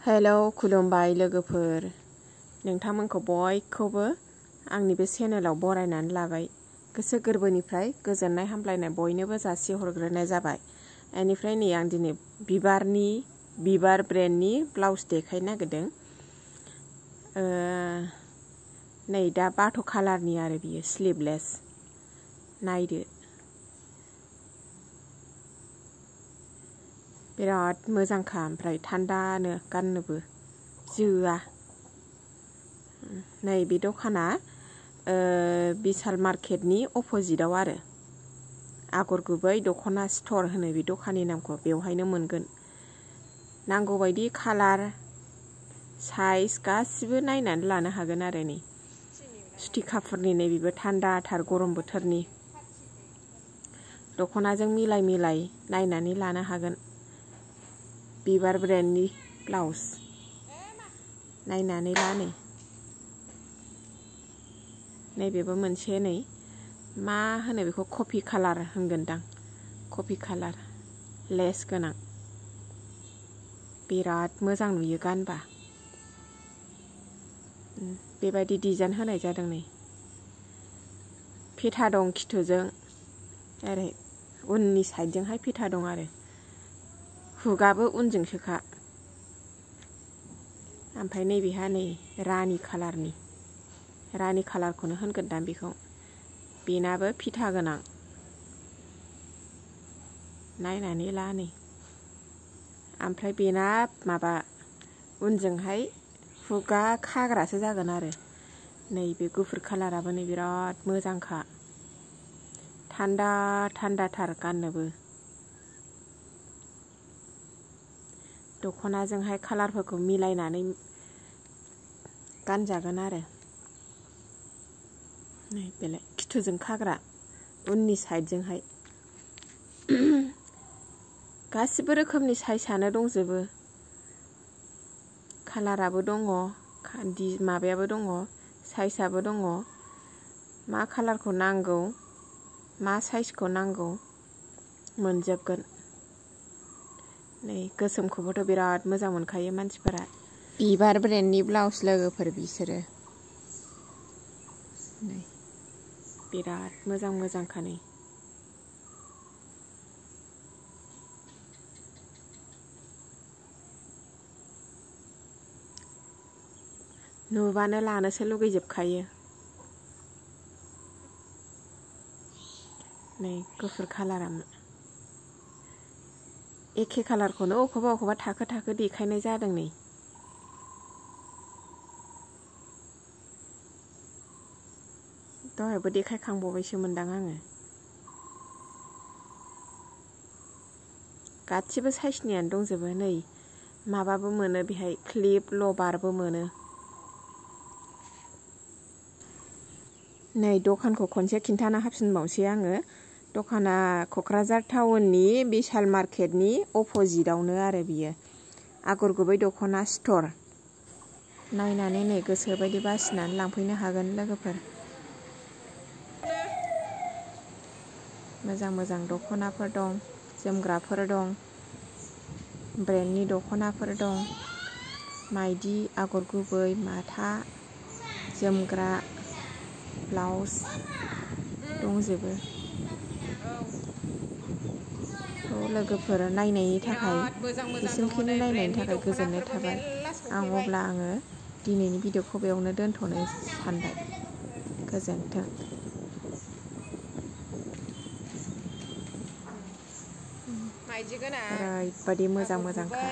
Hello खुलुमबाय लोगोफोर, नोंथांमोनखौ बयखौबो आंनि बे चेनेलाव बरायनानै लाबाय। गोसो गोरबोनिफ्राय गोजोननाय हामलायनाय बयनोबो जासिहरग्रोनाय जाबाय। बेनिफ्राय नै आं दिनै बिबार ब्रेन्डनि ब्लाउस देखायनो नागिरदों। नै दा बाथ' कालारनि आरो बियो स्लिभलेस। नायदो बिराद मोजांखा, ओमफ्राय थान्दानो गाननोबो जोआ। नै बे दखाना बिशाल मार्केटनि अपोजिटआव आरो आगर गुबै दख'ना स्ट'र होनो बे दखाननि नामखौ। बेवहायनो मोनगोन। नांगौबायदि कालार साइज गासिबो नायनानै लानो हागोन आरो। नै सुति कापुरनि नै बेबो थान्दाथार गरम बोथोरनि दख'नाजों मिलाय मिलाय नायनानै लानो हागोन। बिबार ब्रेन्डनि ब्लाउस नायनानै ला। नैबेबो मोनसे, नै मा होनो बेखौ, कफि कालार होनगोनदां, कफि कालार लेस गोनां। बिराद मोजां नुयो गानबा। बेबायदि डिजाइन होनाय जादों। नै फिथा दं खिथुजों, ओरै उननि साइडजोंहाय फिथा दं आरो हुगाबो उनजोंसोखा। ओमफ्राय नैबेहा नै रानि कालारखौनो होनगोनदां बेखौ। बेनाबो फिथा गोनां। नायनानै ला। नै ओमफ्राय बेना माबा उनजोंहाय हुगा खाग्रासो जागोन आरो। नैबे गुफुर कालाराबो नै बिराद मोजांखा, थान्दाथार गाननोबो। दख'नाजोंहाय कालारफोरखौ मिलायनानै गानजागोन आरो। नै बेलाय खिथुजों खाग्रा, उननि साइडजोंहाय गासिबो रोखोमनि साइजआनो दंजोबो। कालाराबो दङ, माबायाबो दङ, साइजआबो दङ। मा कालारखौ नांगौ, मा साइजखौ नांगौ मोनजोबगोन। नै गोसोमखौबोथ' बिराद मोजां मोनखायो मानसिफोरा। बिबार ब्रेन्डनि ब्लाउस लोगोफोर बिसोरो। नै बिराद मोजांखा। नै नुबानो लानोसो लुगैजोबखायो। नै गुफुर कालारा एखे कालारखौनो अखौबा थाखो देखायनाय जादों। नै दहायबो देखायखांबावबायसो मोनदां आङो। गासिबो साइजनियानो दंजोबो। नै माबाबो मोनो बेहाय, क्लिप लबारबो मोनो। नै दखानखौ खनसे खिन्थाना हाबफिनबावसै आङो। दखाना क'क्राझार टाउननि बिशाल मार्केटनि अपोजिटआवनो आरो बियो आगर गुबै दख'ना स्ट'र। नायनानै नै गोसोबायदि बासिनानै लांफैनो हागोन लोगोफोर। मोजां दख'नाफोर दं, जोमग्राफोर दं, ब्रेन्डनि दख'नाफोर दं, माइदि, आगर गुबै, माथा, जोमग्रा, ब्लाउस दंजोबो। लोगोफोर नायनायनि थाखाय, बिसिमखिनि नायनायनि थाखाय गोजोननाय थाबाय। अब्ला आङो दिनैनि भिडिअखौ बेयावनो दोनथ'नो सानबाय। गोजोन्थों। ओरैबायदि मोजांखा।